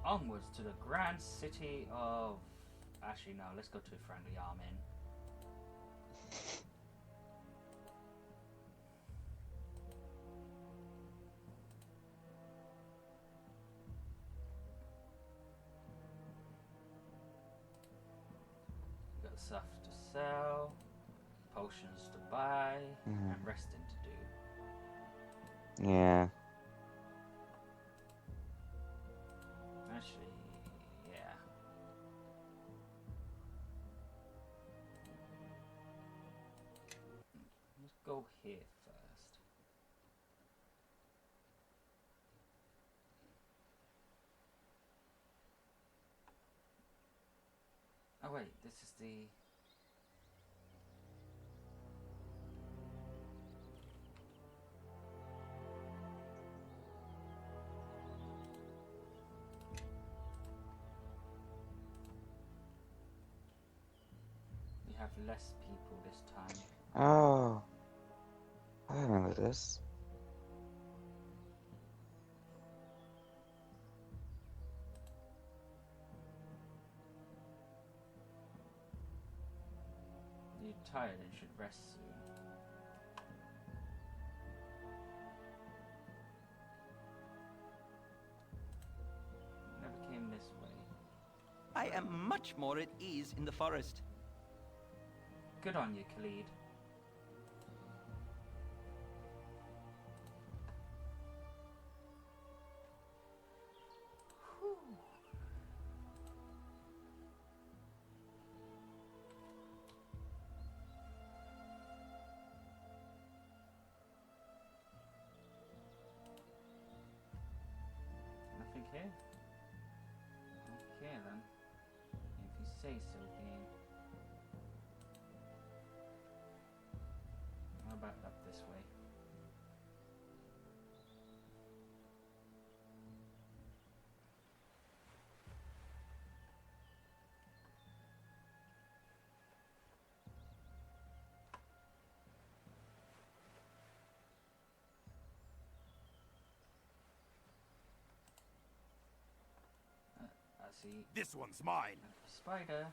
onwards to the grand city of... Actually, no, let's go to Friendly Armin. We got stuff to sell, potions to buy, and resting to do. Yeah. Actually, yeah. Let's go here first. Oh wait, this is the... We have less people this time. Oh. I remember this. You're tired and should rest soon. Never came this way. I am much more at ease in the forest. Good on you, Khalid. Nothing here? Okay then. If you say so, game. How about up this way? I see. This one's mine. Spider.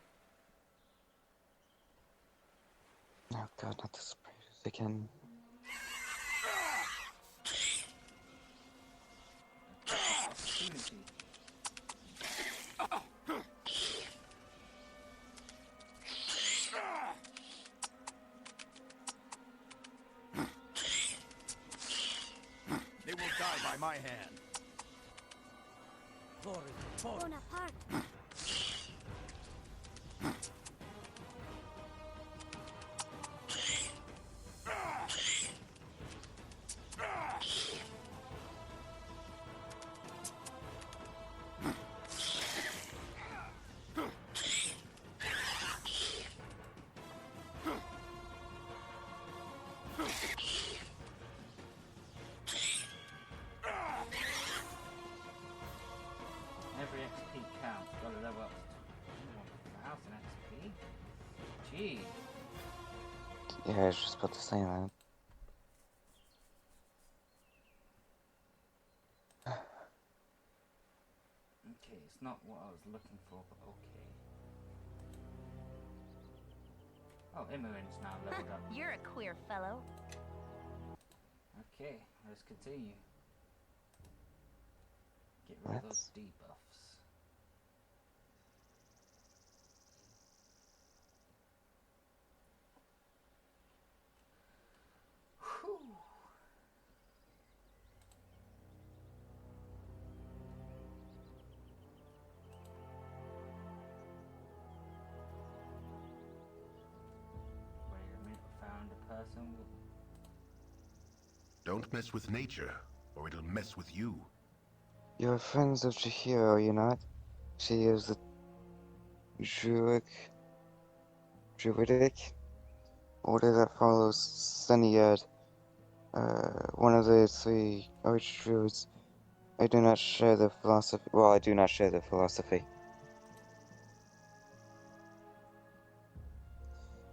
Oh god, not the spiders again. Opportunity. They will die by my hand. Bonaparte. Every XP counts. Gotta level up to 1,000 XP. Gee. Yeah, I was just about to say that. Okay, it's not what I was looking for, but okay. Oh, Imoen's now leveled up. You're a queer fellow. Okay, let's continue. Get rid of those debuffs. Whew. Wait a minute, found a person with... Don't mess with nature, or it'll mess with you. You're friends of Chihiro, are you not? She is the Druidic order that follows Sunnyad, one of the three archdruids. I do not share their philosophy. Well, I do not share their philosophy.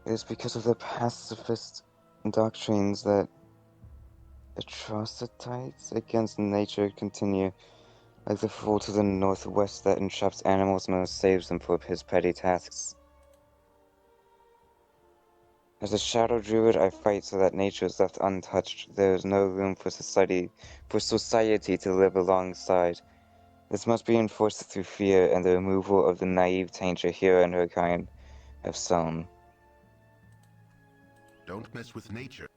It is because of their pacifist doctrines that atrocities against nature continue like the fool to the northwest that entraps animals and saves them for his petty tasks. As a shadow druid, I fight so that nature is left untouched. There is no room for society to live alongside. This must be enforced through fear and the removal of the naive taint Jaheira and her kind have sown. Don't mess with nature.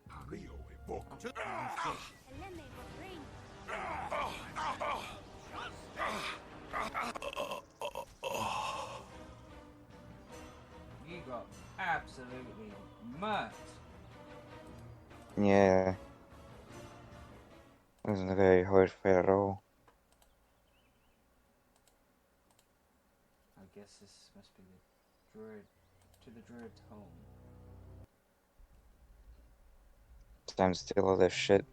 You got absolutely murked. Yeah. It wasn't a very hard fight at all. I guess this must be the druid's home. Time to steal all this shit.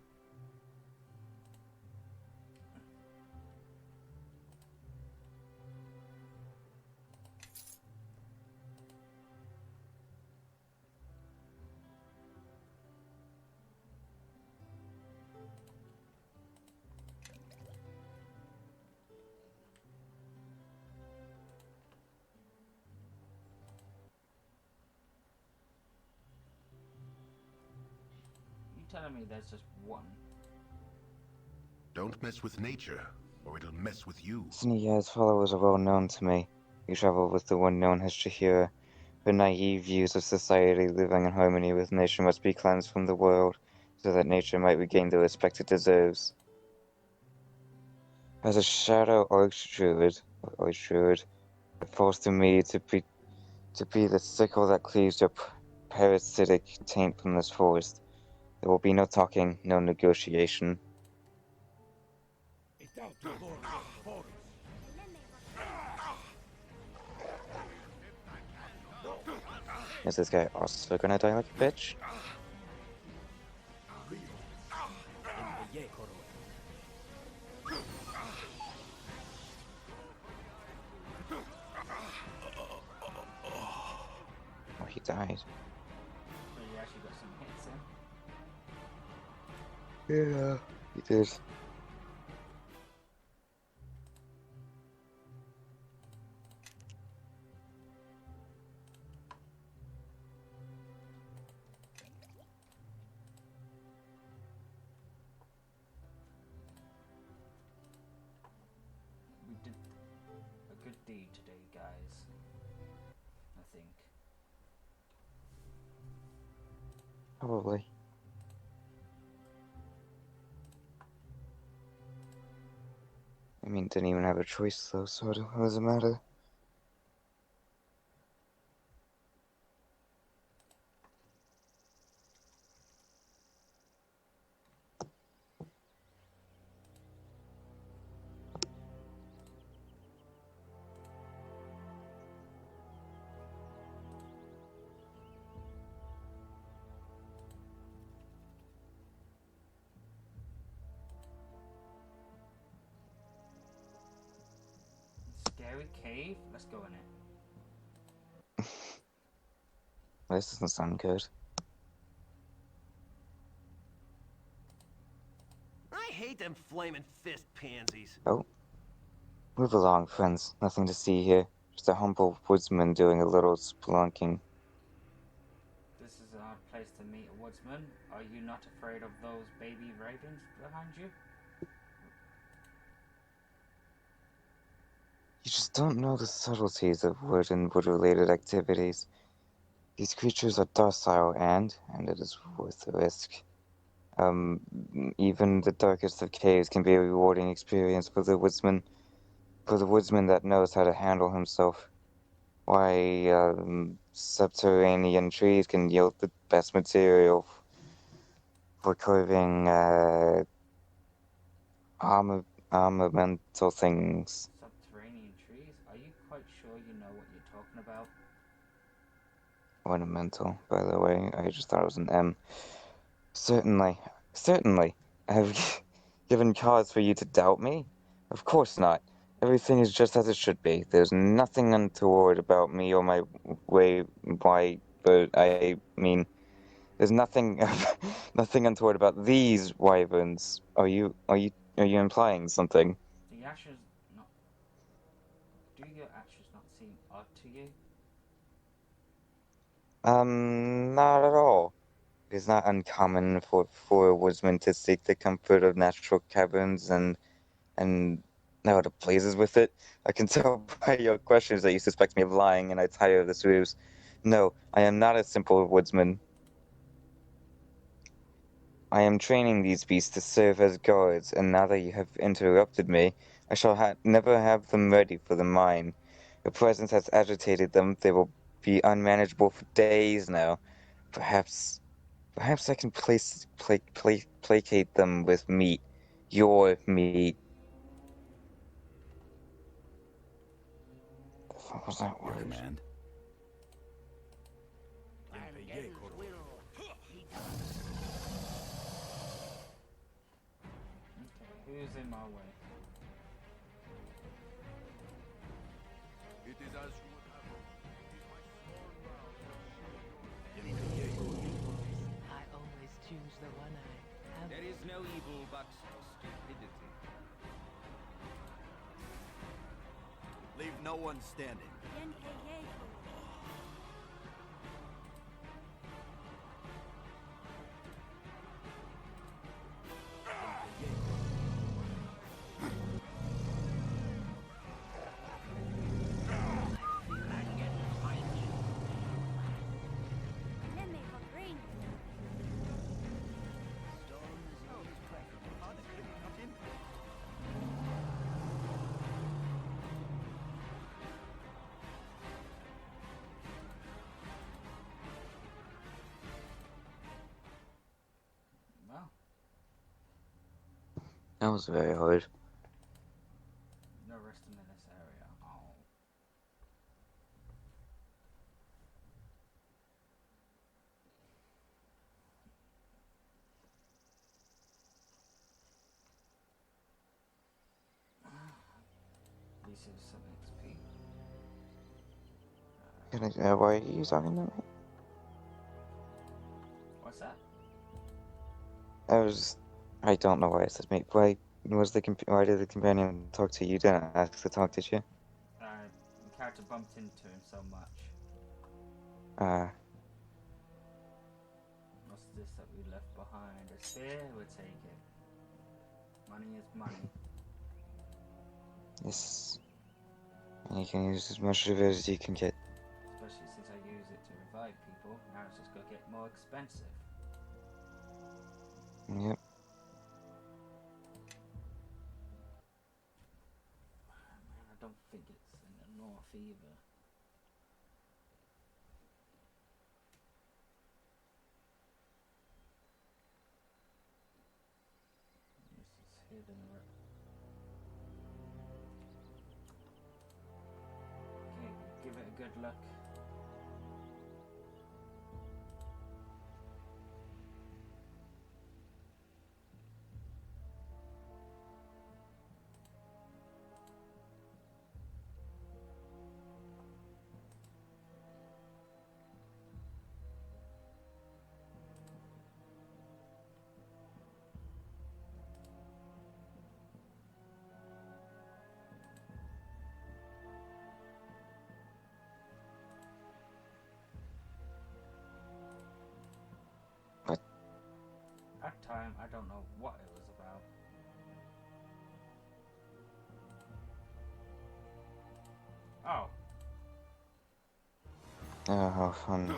Telling me there's just one. Don't mess with nature, or it'll mess with you. Snea's followers are well known to me. We travel with the one known as Jaheira. Her naive views of society living in harmony with nature must be cleansed from the world, so that nature might regain the respect it deserves. As a shadow archdruid, it falls to me to be the sickle that cleaves your parasitic taint from this forest. There will be no talking, no negotiation. Is this guy also gonna die like a bitch? Oh, he died. So you actually got some hits in. Yeah, he did. We did a good deed today, guys. I think. Probably. I mean, didn't even have a choice though, so what does it matter? Scary cave? Let's go in it. This doesn't sound good. I hate them flaming fist pansies. Oh. Move along, friends. Nothing to see here. Just a humble woodsman doing a little spelunking. This is an odd place to meet a woodsman. Are you not afraid of those baby ravens behind you? You just don't know the subtleties of wood and wood-related activities. These creatures are docile and it is worth the risk. Even the darkest of caves can be a rewarding experience for the woodsman that knows how to handle himself. Why, subterranean trees can yield the best material for carving, ornamental things. Subterranean trees? Are you quite sure you know what you're talking about? Ornamental, by the way. I just thought it was an M. Certainly. I have given cause for you to doubt me? Of course not. Everything is just as it should be. There's nothing untoward about me or my but I mean, there's nothing untoward about these wyverns. Are you implying something? The ashes do your actions not seem odd to you? Not at all. It is not uncommon for a woodsman to seek the comfort of natural cabins and now the blazes with it. I can tell by your questions that you suspect me of lying, and I tire of this ruse. No, I am not a simple woodsman. I am training these beasts to serve as guards, and now that you have interrupted me, I shall never have them ready for the mine. Your presence has agitated them. They will be unmanageable for days now. Perhaps I can placate them with meat. Your meat. What was that Your word? command. Okay, who's in my way? It is as you would have it. It is my sworn vow. I always choose the one I have. There is no evil but stupidity. Leave no one standing. Well, That was very hard. no resting in this area. Oh. At least it was some XP. Why are you talking to me? What's that? I don't know why I said mate. Why did the companion talk to you? You didn't ask to talk, did you? The character bumped into him so much. What's this that we left behind? A spear? We'll take it. Money is money. Yes. And you can use as much of it as you can get. Especially since I use it to revive people. Now it's just gonna get more expensive. Yep. Man, I don't think it's in the north either. This is hidden. Okay, give it a good look. That time, I don't know what it was about. Oh. Oh, how fun.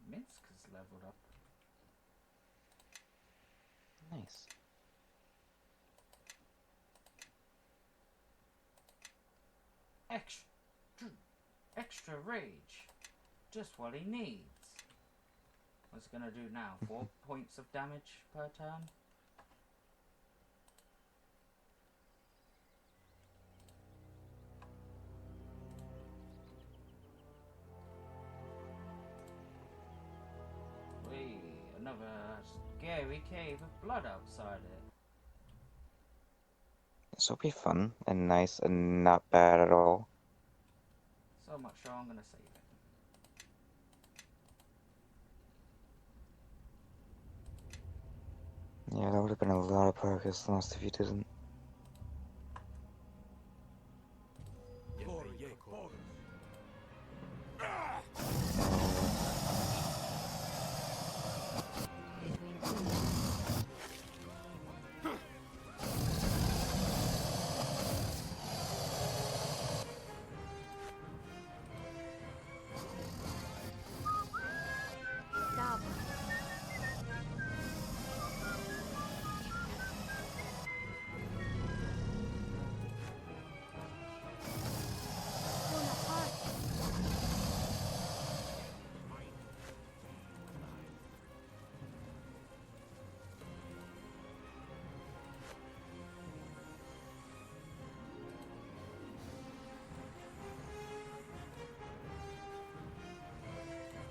Minsk has leveled up. Nice. Extra rage. Just what he needs. What's it gonna do now? 4 points of damage per turn? of a scary cave of blood outside it. This will be fun and nice and not bad at all. So much so I'm gonna save it. Yeah, that would have been a lot of progress lost if you didn't. Stop. Bonaparte.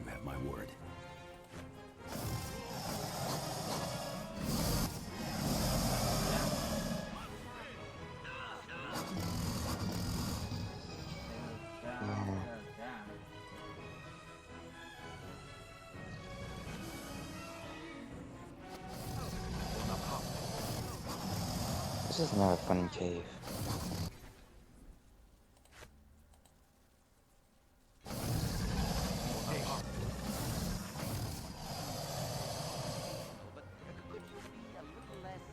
You have my word. Down, Yeah. down. This is not a fun cave. But could you be a little less,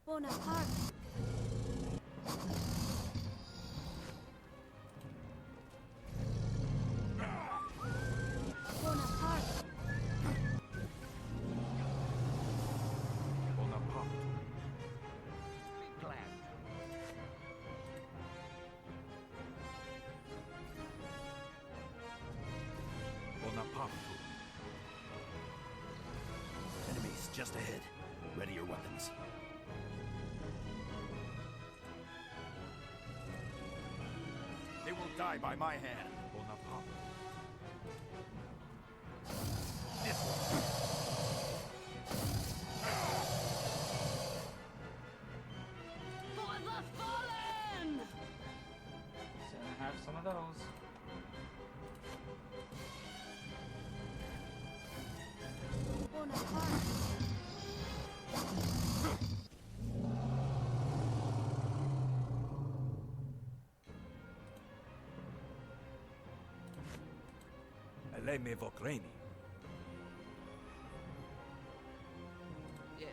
Bonaparte. Bonaparte. Enemies just ahead. Ready your weapons. They will die by my hand. This one. For the fallen! So I have some of those. Bonaparte. Eleme Vokraini. Yes.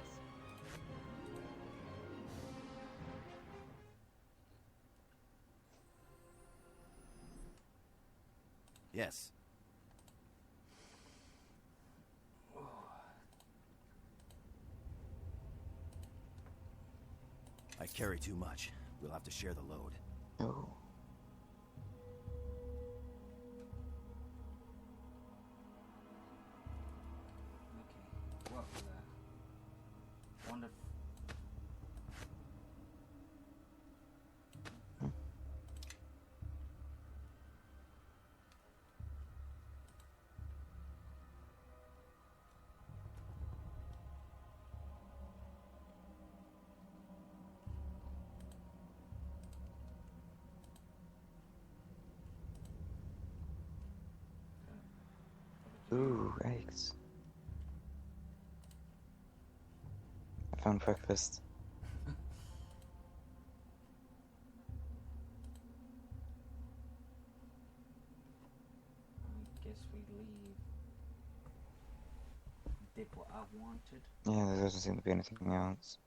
Yes. I carry too much. We'll have to share the load. Oh. Okay, what was that? Wonderful. Ooh, eggs. found breakfast. I guess we leave. Did what I wanted. Yeah, there doesn't seem to be anything else.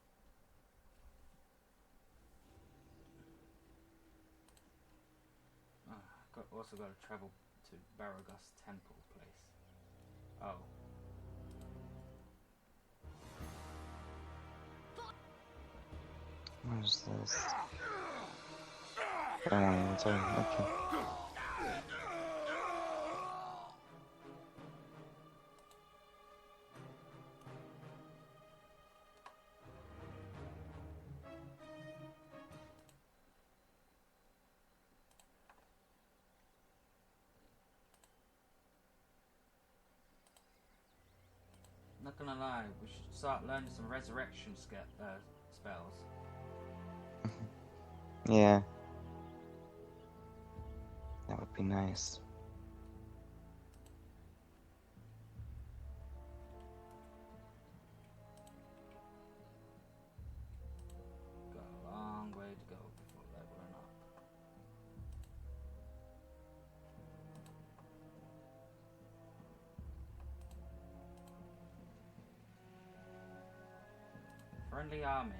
Also got to travel to Baragos Temple place. Oh. What is this? I don't want to even tell you. Okay. Not gonna lie, we should start learning some resurrection spells. Yeah. That would be nice. Got a long way to go before leveling up. Friendly Armin.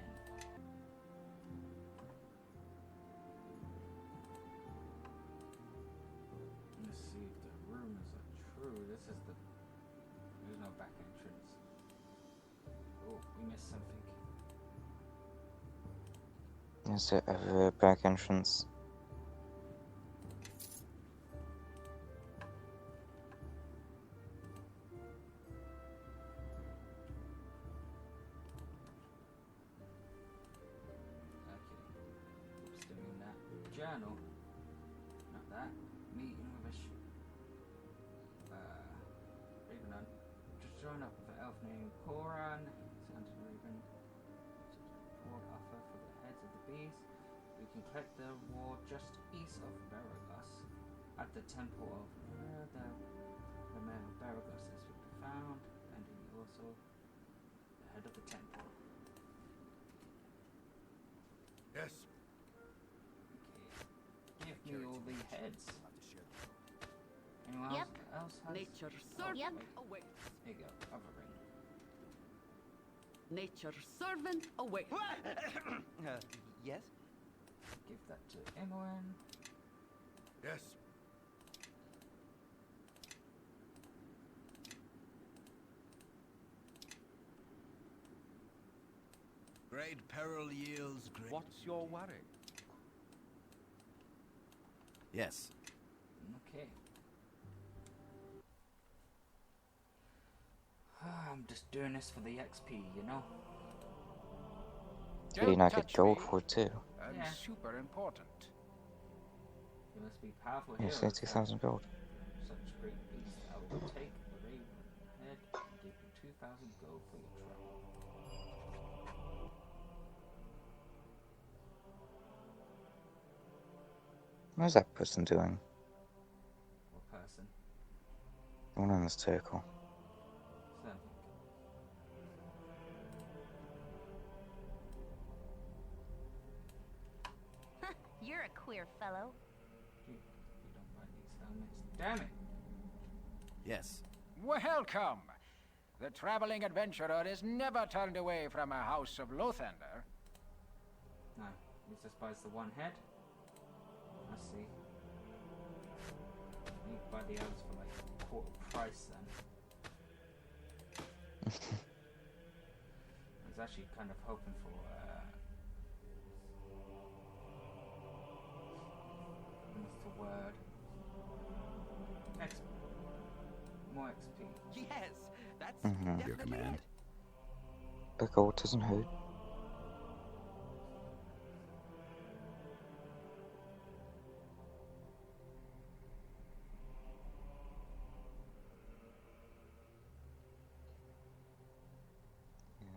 Let's see if the rumors are true. This is the... There's no back entrance. Oh, we missed something. Is there ever a back entrance? Okay. Oops, didn't mean that. Journal. Not that. Meeting with a Raven. Just join up with an elf named Koran. Sounded Raven. Reward offer for the heads of the bees. We can collect the reward just east of Baragos at the temple of the man of Baragos is to be found, and also the head of the temple. Yes. Okay. Give me all the heads. Anyone else has? Nature's Oh, servant wait. awaits. Here you go. Other ring. Nature's servant awaits. Yes? Give that to NWN. Yes. Great peril yields great. What's your worry? Yes. Okay. I'm just doing this for the XP, you know? Do you not get gold for it too? I'm Yeah. super important. You must be powerful You heroes. say 2,000 gold. Such great beast. I will take the raven head and give you 2,000 gold for your trouble. What is that person doing? What person? The one on this circle. Something. You're a queer fellow. You don't buy these helmets. Damn it! Yes. Welcome. The traveling adventurer is never turned away from a house of Lothander. No, he just buys the one head. I see. You can buy the others for like quarter price then. I was actually kind of hoping for what's the word? XP. More XP. Yes, that's Mhm. Your definitely command. it. But gold doesn't hurt.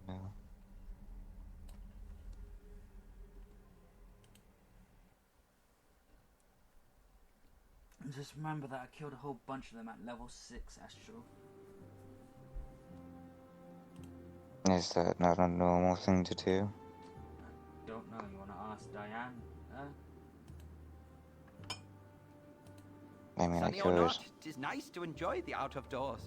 Yeah, no. And just remember that I killed a whole bunch of them at level 6 Astral. Yeah, Is that not a normal thing to do? Don't know. You want to ask Diane? I mean, I Sunny or could. not, it is nice to enjoy the out of doors.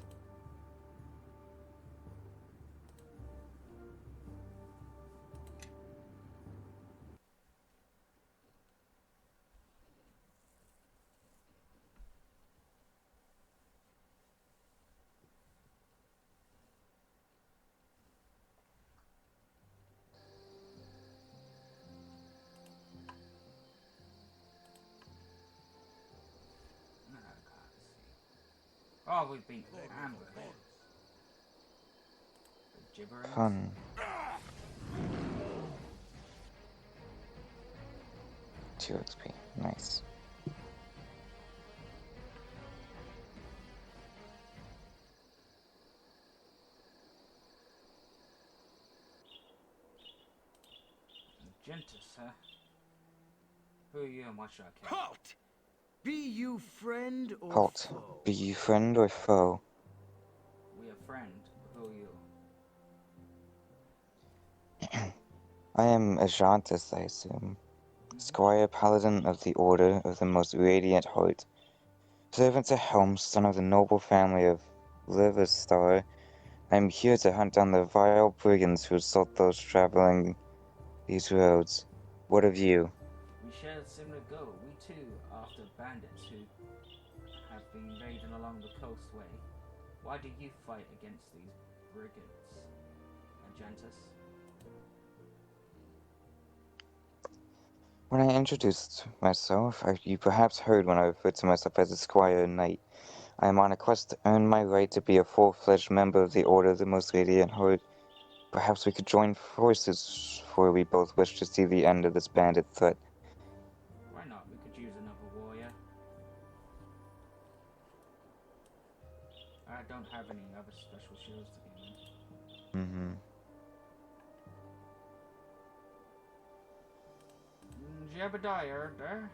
No, I can't see. Oh, we've been ambushed. The gibbering. Fun. 2 XP. Nice. Gentis, huh? Who are you and what should I kill? Halt! Be you friend or Halt. foe? Be you friend or foe? We a friend. Who are you? I am Ajantis, I assume. Squire Paladin of the Order of the Most Radiant Heart. Servant to Helm, son of the noble family of Liverstar. I am here to hunt down the vile brigands who assault those traveling these roads. What of you? We share a similar goal. We too are after bandits who have been raiding along the coastway. Why do you fight against these brigands, Agentus? When I introduced myself, you perhaps heard when I referred to myself as a Squire Knight. I am on a quest to earn my right to be a full-fledged member of the Order of the Most Radiant Heart. Perhaps we could join forces, for we both wish to see the end of this bandit threat. Why not? We could use another warrior. I don't have any other special shields to give me. Jebediah there?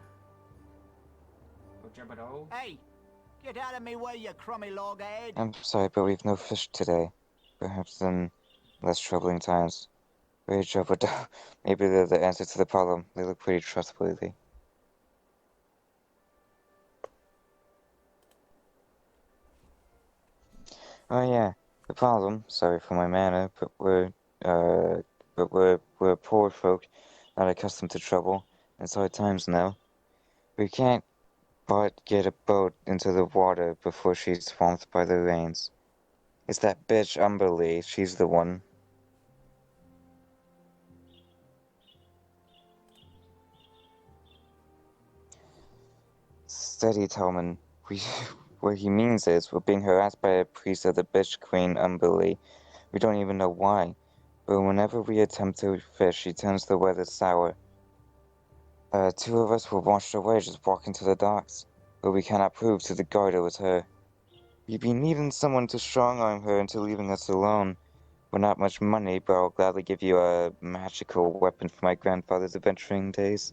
Or Jebediah? Hey, get out of me way, you crummy loghead. I'm sorry, but we've no fish today. Perhaps in less troubling times. Very troubled. Maybe they're the answer to the problem. They look pretty trustworthy. Oh yeah, the problem. Sorry for my manner, but we're poor folk, not accustomed to trouble. It's hard times now. We can't but get a boat into the water before she's swamped by the rains. It's that bitch 𝕎𝕚𝕥𝕙. She's the one. Steady, Tolman. What he means is, we're being harassed by a priest of the bitch queen 𝕎𝕚𝕥𝕙. We don't even know why. But whenever we attempt to fish, she turns the weather sour. 2 of us were washed away just walking to the docks. But we cannot prove to the guard it was her. We've been needing someone to strong-arm her into leaving us alone. We're not much money, but I'll gladly give you a magical weapon from my grandfather's adventuring days.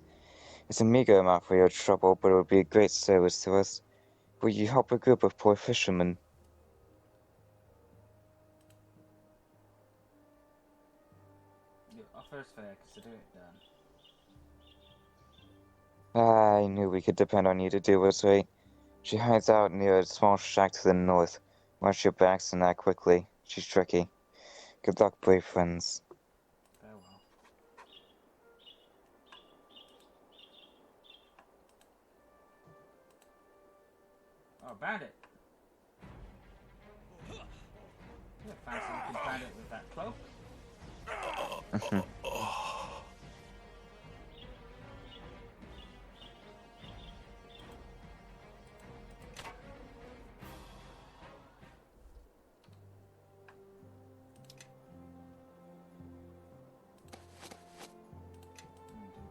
It's a meager amount for your trouble, but it would be a great service to us. Will you help a group of poor fishermen? Your offer's fair, consider it done. I knew we could depend on you to do what's right. She hides out near a small shack to the north. Watch your backs and act quickly. She's tricky. Good luck, brave friends. Farewell. Oh, bandit! Yeah, fancy looking bandit with that cloak. Didn't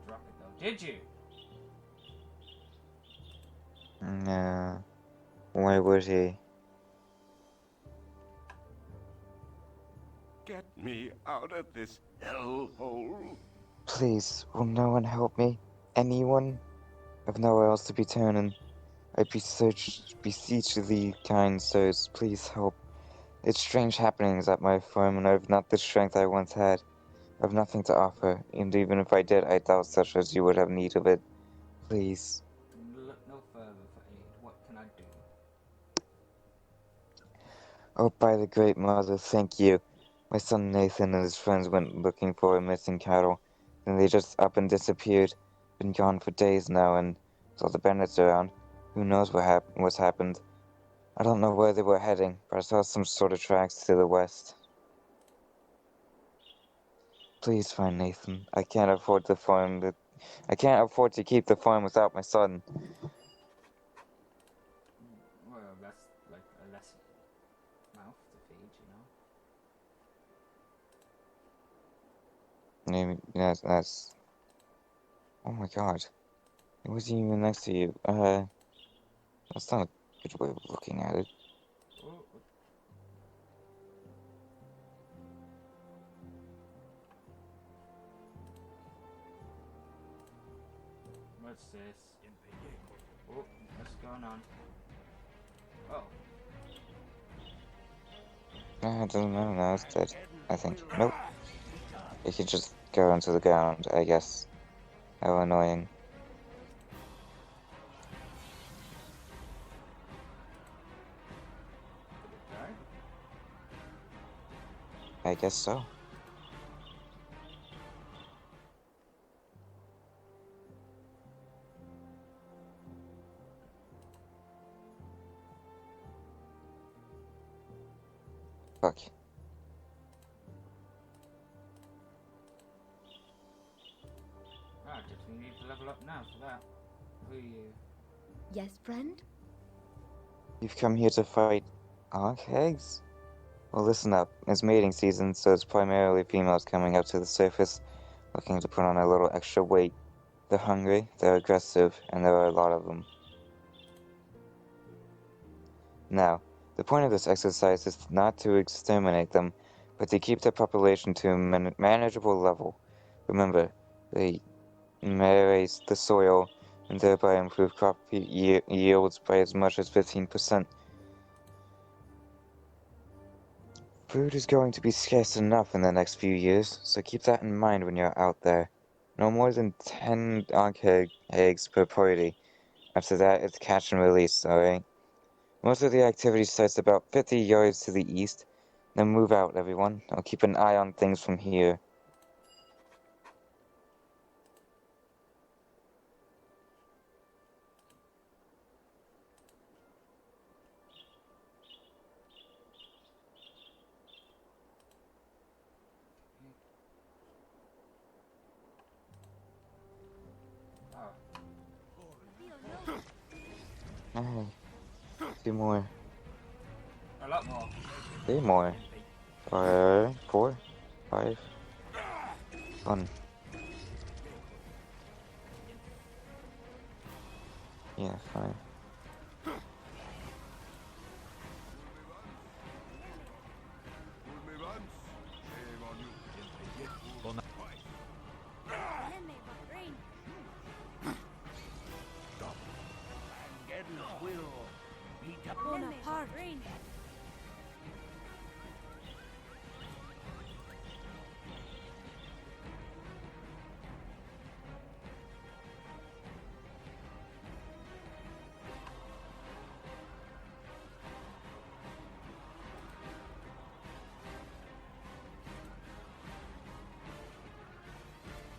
drop it though, did you? No. Why would he? Get me out of this hellhole. Please, will no one help me? Anyone? I've nowhere else to be turning. I beseech thee, kind sirs, please help. It's strange happenings at my farm, and I have not the strength I once had. I have nothing to offer, and even if I did, I doubt such as you would have need of it. Please. Look no further for aid. What can I do? Oh, by the Great Mother, thank you. My son Nathan and his friends went looking for missing cattle, and they just up and disappeared. Been gone for days now, and with all the bandits around, who knows what's happened. I don't know where they were heading, but I saw some sort of tracks to the west. Please find Nathan. I can't afford to keep the farm without my son. Well, that's like a less mouth to feed, you know. Maybe that's. Oh my god. It wasn't even next to you. That's not a good way of looking at it. Oh. What's this? Oh, what's going on? Oh. It doesn't matter now, it's dead. I think. Nope. It could just go into the ground, I guess. How annoying. Did it die? I guess so. Fuck. Ah, did we need to level up now for that? Who are you? Yes, friend? You've come here to fight Archegs? Well, listen up. It's mating season, so it's primarily females coming up to the surface, looking to put on a little extra weight. They're hungry, they're aggressive, and there are a lot of them. Now, the point of this exercise is not to exterminate them, but to keep the population to a manageable level. Remember, they aerate the soil and thereby improve crop yields by as much as 15%. Food is going to be scarce enough in the next few years, so keep that in mind when you're out there. No more than 10 eggs per party. After that, it's catch and release, alright? Most of the activity starts about 50 yards to the east. Then move out, everyone. I'll keep an eye on things from here. Oh. Hey. 2 more. A lot more. 3 more. 4, 5. 1. Yeah, 5.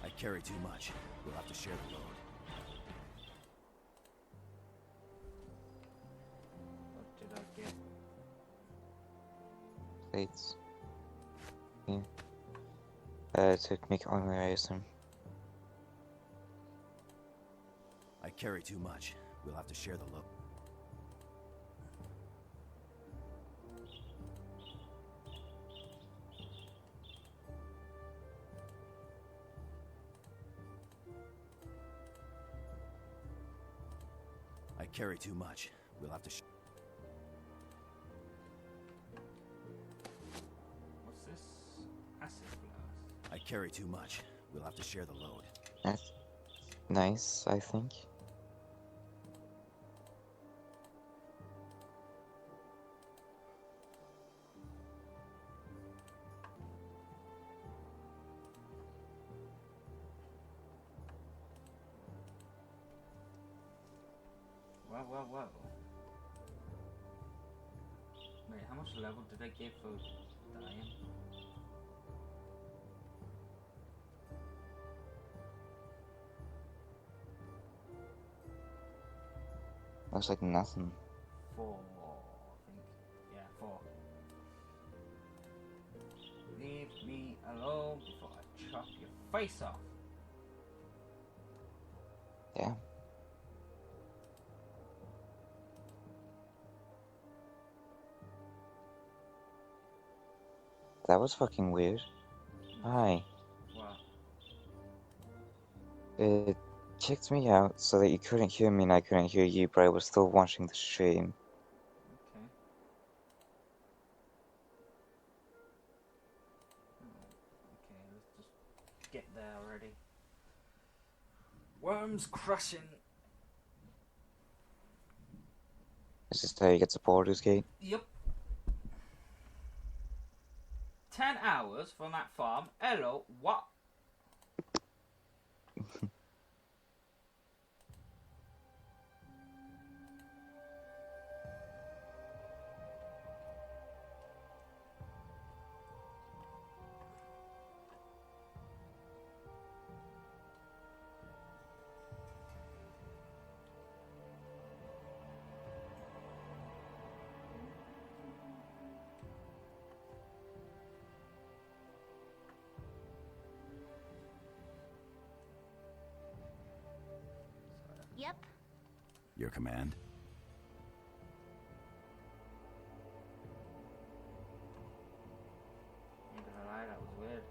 I carry too much. We'll have to share the load. What did I get? Plates. Yeah. To make armor, I assume. I carry too much. We'll have to share the load. I carry too much. We'll have to What's this? Acid blast. I carry too much. We'll have to share the load. That's nice, I think. Whoa. Wait, how much level did I give for dying? Looks like nothing. 4, I think. Yeah, 4. Leave me alone before I chop your face off. Yeah. That was fucking weird. Hi. What? It kicked me out so that you couldn't hear me and I couldn't hear you, but I was still watching the stream. Okay. Okay, let's just get there already. Worms crushing. Is this how you get to Baldur's Gate? Yep. 10 hours from that farm. Hello, what? Yep. Your command? Ain't gonna lie, that was weird.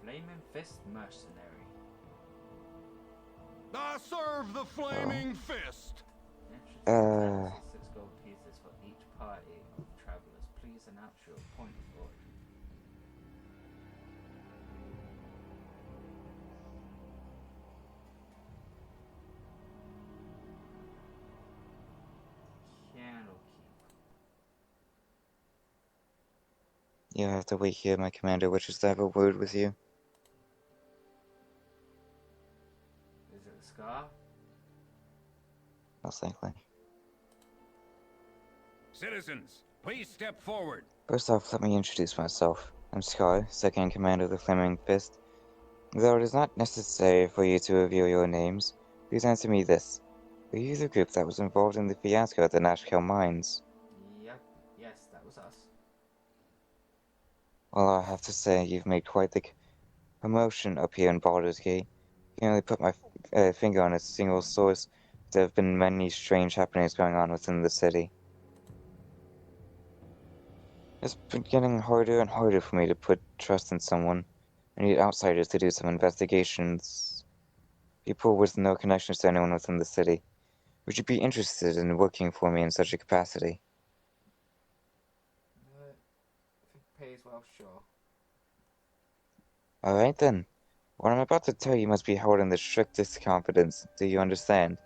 Flaming Fist Mercenary. I serve the flaming fist. Uh. 6 gold pieces for each party of travelers. Please announce your point of origin. You have to wait here, my commander, which is to have a word with you. Is it the scar? Most likely. Citizens, please step forward. First off, let me introduce myself. I'm Scar, second in command of the Flaming Fist. Though it is not necessary for you to reveal your names, please answer me this. Were you the group that was involved in the fiasco at the Nashkel mines? Yep. Yes, that was us. Well, I have to say, you've made quite the commotion up here in Baldur's Gate. I can only put my finger on a single source. There have been many strange happenings going on within the city. It's been getting harder and harder for me to put trust in someone. I need outsiders to do some investigations. People with no connections to anyone within the city. Would you be interested in working for me in such a capacity? If it pays well, sure. Alright then. What I'm about to tell you must be held in the strictest confidence. Do you understand?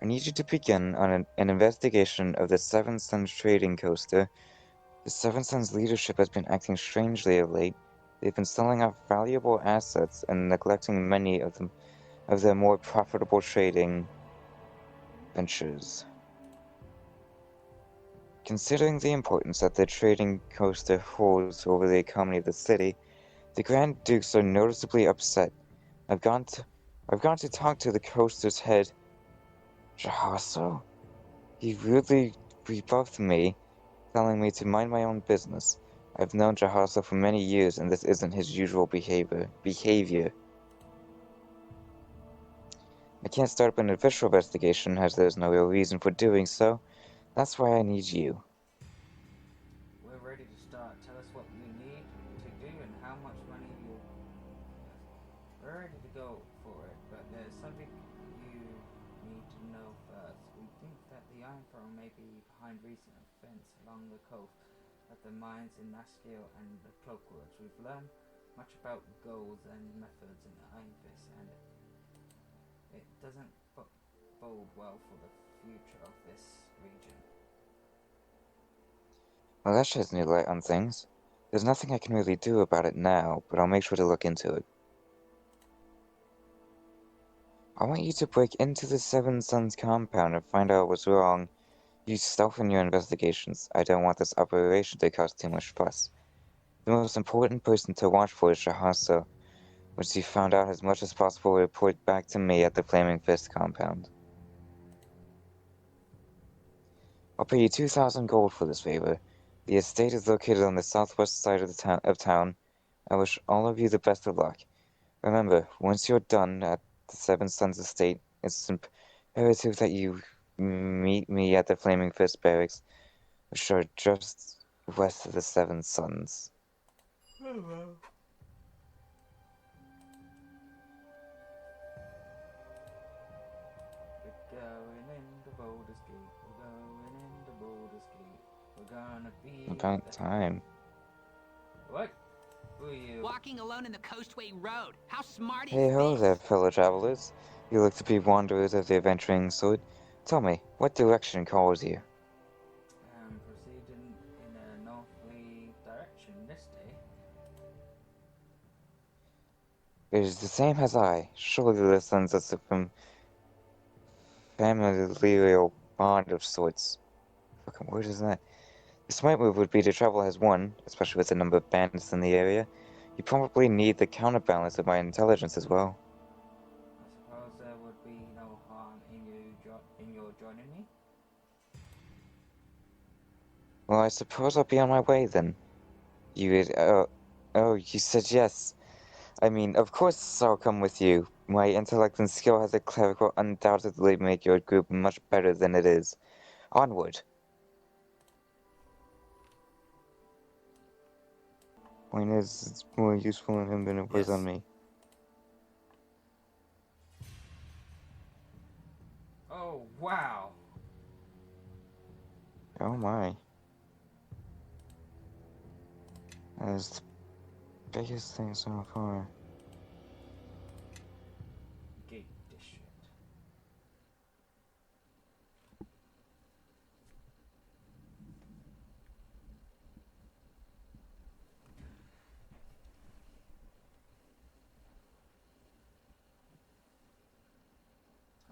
I need you to begin on an investigation of the Seven Suns trading coaster. The Seven Suns leadership has been acting strangely of late. They've been selling off valuable assets and neglecting many of their more profitable trading ventures. Considering the importance that the trading coaster holds over the economy of the city, the Grand Dukes are noticeably upset. I've gone to talk to the coaster's head, 𝕎𝕚𝕥𝕙. He rudely rebuffed me, telling me to mind my own business. I've known 𝕎𝕚𝕥𝕙 for many years, and this isn't his usual behavior. I can't start up an official investigation, as there's no real reason for doing so. That's why I need you. We're ready to start. Tell us what you need to do and how much money you... We're ready to go for it, but there's something you need to know first. We think that the Iron Throne may be behind recent events along the coast at the mines in Nashkel and the Cloakwoods. We've learned much about goals and methods in the Iron Fist, and it doesn't bode well for the future of this region. Well, that sheds new light on things. There's nothing I can really do about it now, but I'll make sure to look into it. I want you to break into the Seven Sons compound and find out what's wrong. Use stealth in your investigations. I don't want this operation to cause too much fuss. The most important person to watch for is Shahasa. Once you found out as much as possible, report back to me at the Flaming Fist compound. I'll pay you 2,000 gold for this favor. The estate is located on the southwest side of the town. I wish all of you the best of luck. Remember, once you're done at the Seven Sons estate, it's imperative that you meet me at the Flaming Fist barracks, which are just west of the Seven Sons. Hello. We're going into Baldur's Gate. We're going into Baldur's Gate. We're gonna be About time. What? Who are you? Walking alone in the Coastway Road. How smart Hey is ho this? there, fellow travelers. You look to be wanderers of the adventuring sort. Tell me, what direction calls you? Proceeding in a northerly direction this day. It is the same as I. Surely this sends us from familial bond of sorts. Fucking word is that? The smart move would be to travel as one, especially with the number of bandits in the area. You probably need the counterbalance of my intelligence as well. I suppose there would be no harm in your joining me. Well, I suppose I'll be on my way then. You said yes. I mean, of course I'll come with you. My intellect and skill as a cleric will undoubtedly make your group much better than it is. Onward. Point is, it's more useful on him than it was on me. Oh, wow. Oh my. That is the biggest thing so far. Gate district.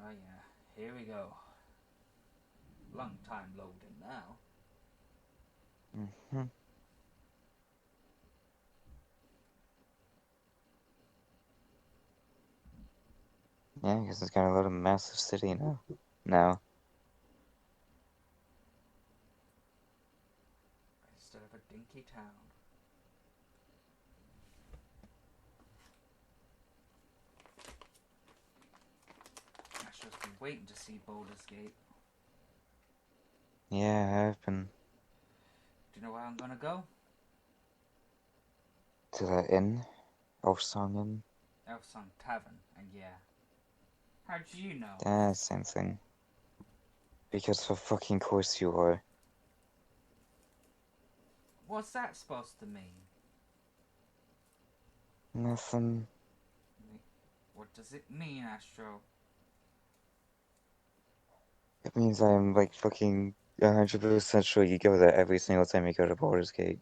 Oh yeah, here we go. Long time loading now. Mm-hmm. Yeah, because it's got a lot of massive city now. Instead of a dinky town. I've just been waiting to see Baldur's Gate. Yeah, I've been Do you know where I'm gonna go? to that inn. Elfsong Inn. Elfsong Tavern, and yeah. How'd you know? Yeah, same thing. Because for fucking course you are. What's that supposed to mean? Nothing. What does it mean, Astro? It means I'm like fucking 100% sure you go there every single time you go to Baldur's Gate.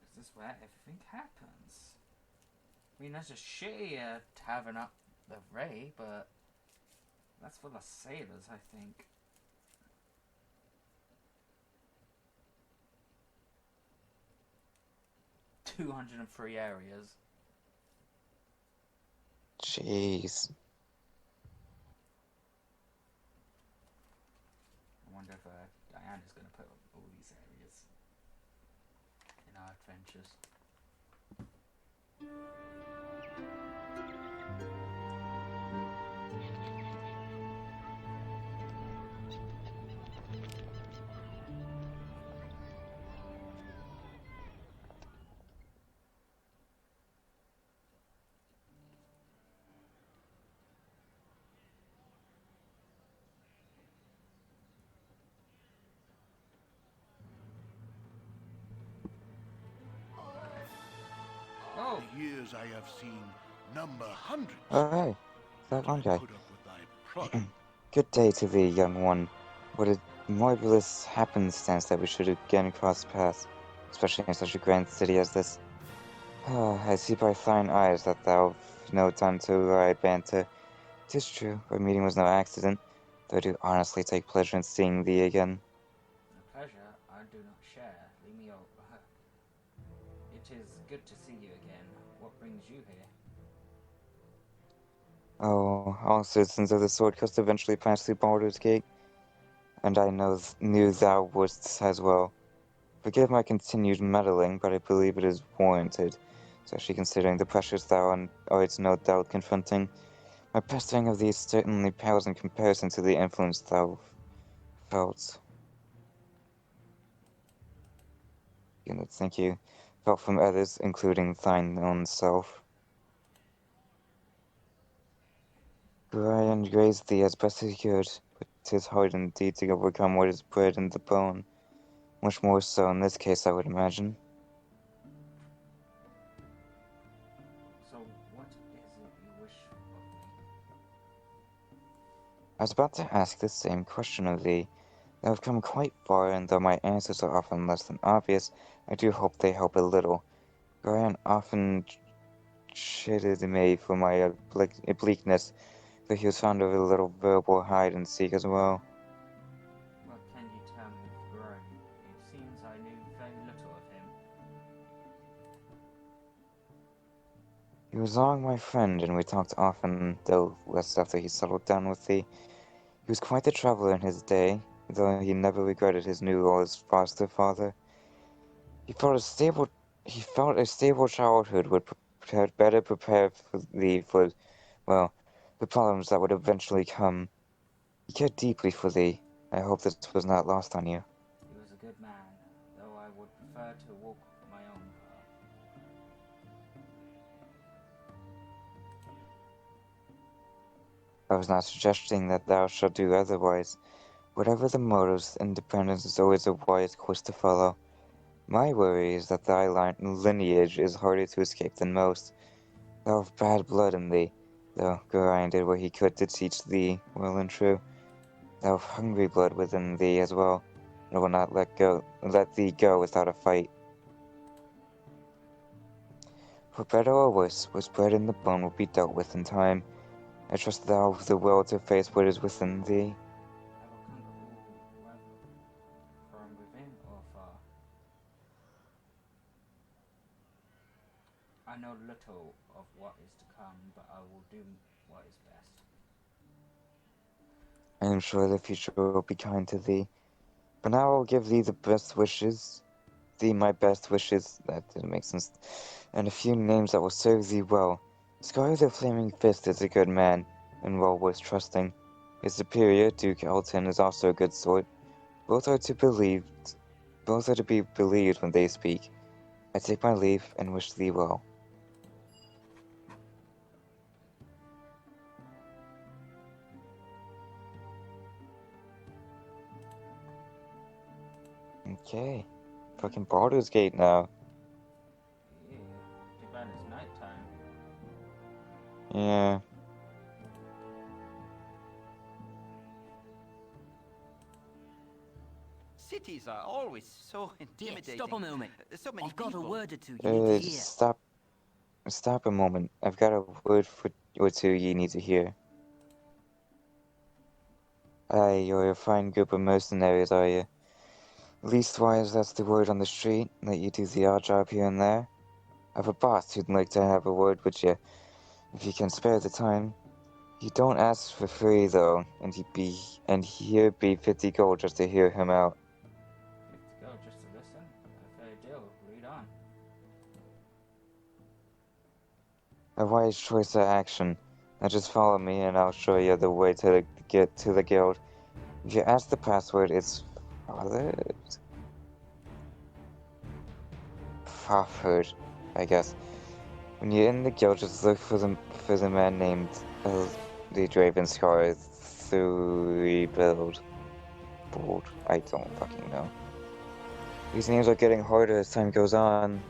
Is this where everything happens? I mean, there's a shitty tavern up the way, but that's for the sailors, I think. $203 areas. Jeez. I wonder if Diana's going to put all these areas in our adventures. Oh. The years I have seen number hundreds. Oh, hey. That one guy. Put up with thy pride. Good day to thee, young one. What a marvelous happenstance that we should again cross paths, especially in such a grand city as this. I see by thine eyes that thou have no time to ride banter. 'Tis true, our meeting was no accident, though I do honestly take pleasure in seeing thee again. A pleasure I do not share. Leave me out. It is good to see you again. What brings you here? Oh, all citizens of the Sword Coast eventually pass through Baldur's Gate, and I knew thou wouldst as well. Forgive my continued meddling, but I believe it is warranted, especially considering the pressures thou art no doubt confronting. My pestering of thee certainly pales in comparison to the influence thou felt. Thank you. Felt from others, including thine own self. Brian grazed thee as best he could, but 'tis hard indeed to overcome what is bred in the bone. Much more so in this case, I would imagine. So, what is it you wish of me? I was about to ask the same question of thee. Thou have come quite far, and though my answers are often less than obvious, I do hope they help a little. Brian often chided me for my obliqueness, though he was fond of a little verbal hide-and-seek as well. What can you tell me of Brian? It seems I knew very little of him. He was long my friend, and we talked often, though less after he settled down with thee. He was quite the traveler in his day, though he never regretted his new role as foster father. He felt a stable childhood would better prepare thee for, well, the problems that would eventually come. He cared deeply for thee. I hope this was not lost on you. He was a good man, though I would prefer to walk my own path. I was not suggesting that thou shalt do otherwise. Whatever the motives, independence is always a wise course to follow. My worry is that thy lineage is harder to escape than most. Thou have bad blood in thee, though Gorion did what he could to teach thee well and true. Thou have hungry blood within thee as well, and will not let thee go without a fight. For better or worse, what's bred in the bone will be dealt with in time. I trust thou have the will to face what is within thee. I will conquer all from within or far. I know little of what is to come, but I will do what is best. I am sure the future will be kind to thee. But now I will give thee my best wishes, that didn't make sense, and a few names that will serve thee well. Scar the Flaming Fist is a good man, and well worth trusting. His superior, Duke Elton, is also a good sort. Both are to be believed when they speak. I take my leave and wish thee well. Okay. Fucking Baldur's Gate now. Yeah, too bad it's nighttime. Yeah. Cities are always so intimidating. Stop a moment. There's so many I've got people. a word or two you need to hear. Stop a moment. I've got a word or two you need to hear. Aye, you're a fine group of mercenaries, are you? Leastwise, that's the word on the street, that you do the odd job here and there. I've a boss who'd like to have a word with you, if you can spare the time. He don't ask for free, though, and here'd be 50 gold just to hear him out. 50 gold just to listen? A fair deal. Read on. A wise choice of action. Now just follow me, and I'll show you the way to get to the guild. If you ask the password, it's Fafherd, I guess. When you're in the guild, just look for the man named the Dravenscar through rebuild. I don't fucking know. These names are getting harder as time goes on.